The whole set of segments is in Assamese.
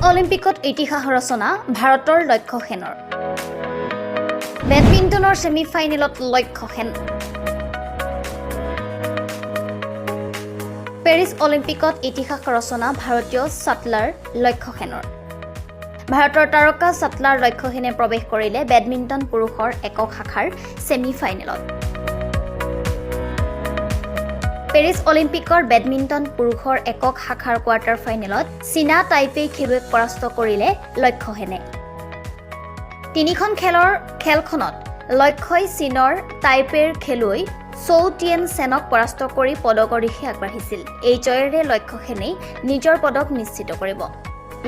অলিম্পিকত ইতিহাস ৰচনা ভাৰতৰ লক্ষ্য সেনৰ বেডমিণ্টনৰ ছেমিফাইনেলত লক্ষ্য সেন পেৰিছ অলিম্পিকত ইতিহাস ৰচনা ভাৰতীয় শ্বাটলাৰ লক্ষ্য সেনৰ ভাৰতৰ তাৰকা শ্বাটলাৰ লক্ষ্য সেনে প্ৰৱেশ কৰিলে বেডমিণ্টন পুৰুষৰ একক শাখাৰ ছেমিফাইনেলত পেৰিছ অলিম্পিকৰ বেডমিণ্টন পুৰুষৰ একক শাখাৰ কোৱাৰ্টাৰ ফাইনেলত চীনা টাইপেই খেলুৱৈক পৰাস্ত কৰিলে লক্ষ্য সেনে তিনিখন খেলখনত লক্ষ্যই চীনৰ টাইপেৰ খেলুৱৈ চৌ টিয়েন চেনক পৰাস্ত কৰি পদকৰ দিশে আগবাঢ়িছিল এই জয়েৰে লক্ষ্য সেনেই নিজৰ পদক নিশ্চিত কৰিব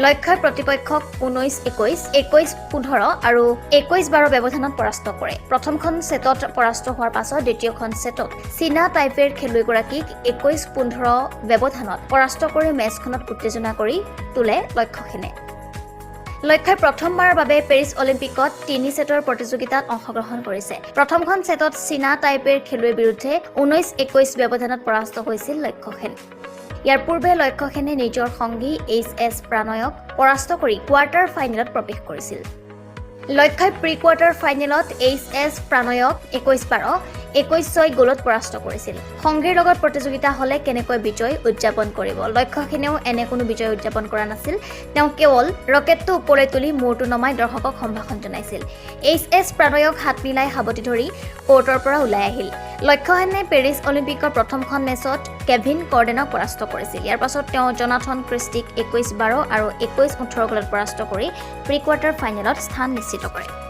লক্ষ্যই প্ৰতিপক্ষক 19-21, 21-15 আৰু 21-12 ব্যৱধানত পৰাস্ত কৰে প্ৰথমখন সেটত পৰাস্ত হোৱাৰ পাছত দ্বিতীয়খন সেটত চীনা টাইপেৰ খেলুৱৈগৰাকীক 21-15 ব্যৱধানত পৰাস্ত কৰি মেচখনত উত্তেজনা কৰি তোলে লক্ষ্য সেনে লক্ষ্যই প্ৰথমবাৰৰ বাবে পেৰিছ অলিম্পিকত 3 সেটৰ প্ৰতিযোগিতাত অংশগ্ৰহণ কৰিছে প্ৰথমখন সেটত চীনা টাইপেৰ খেলুৱৈৰ বিৰুদ্ধে 19-21 ব্যৱধানত পৰাস্ত হৈছিল লক্ষ্য সেন ইয়াৰ পূৰ্বে লক্ষ্য সেনে নিজৰ সংগী HS প্ৰণয়ক পৰাস্ত কৰি কোৱাৰ্টাৰ ফাইনেলত প্ৰৱেশ কৰিছিল লক্ষ্যই প্ৰি কোৱাৰ্টাৰ ফাইনেলত HS প্ৰণয়ক 21-12 21-6 গলত পৰাস্ত কৰিছিল সংগীৰ লগত প্ৰতিযোগিতা হলে কেনেকৈ বিজয় উদযাপন কৰিব লক্ষ্য সেনেও এনে কোনো বিজয় উদযাপন কৰা নাছিল তেওঁ কেৱল ৰকেটটো ওপৰলৈ তুলি মূৰটো নমাই দৰ্শকক সম্ভাষণ জনাইছিল HS প্ৰণয়ক হাত মিলাই সাৱটি ধৰি কোৰ্টৰ পৰা ওলাই আহিল লক্ষ্য সেনে পেৰিছ অলিম্পিকৰ প্ৰথমখন মেচত কেভিন কৰ্ডেনক পৰাস্ত কৰিছিল ইয়াৰ পাছত তেওঁ জনাথন ক্ৰিষ্টিক 21-12 আৰু 21-18 গলত পৰাস্ত কৰি প্ৰি কোৱাৰ্টাৰ ফাইনেলত স্থান নিশ্চিত কৰে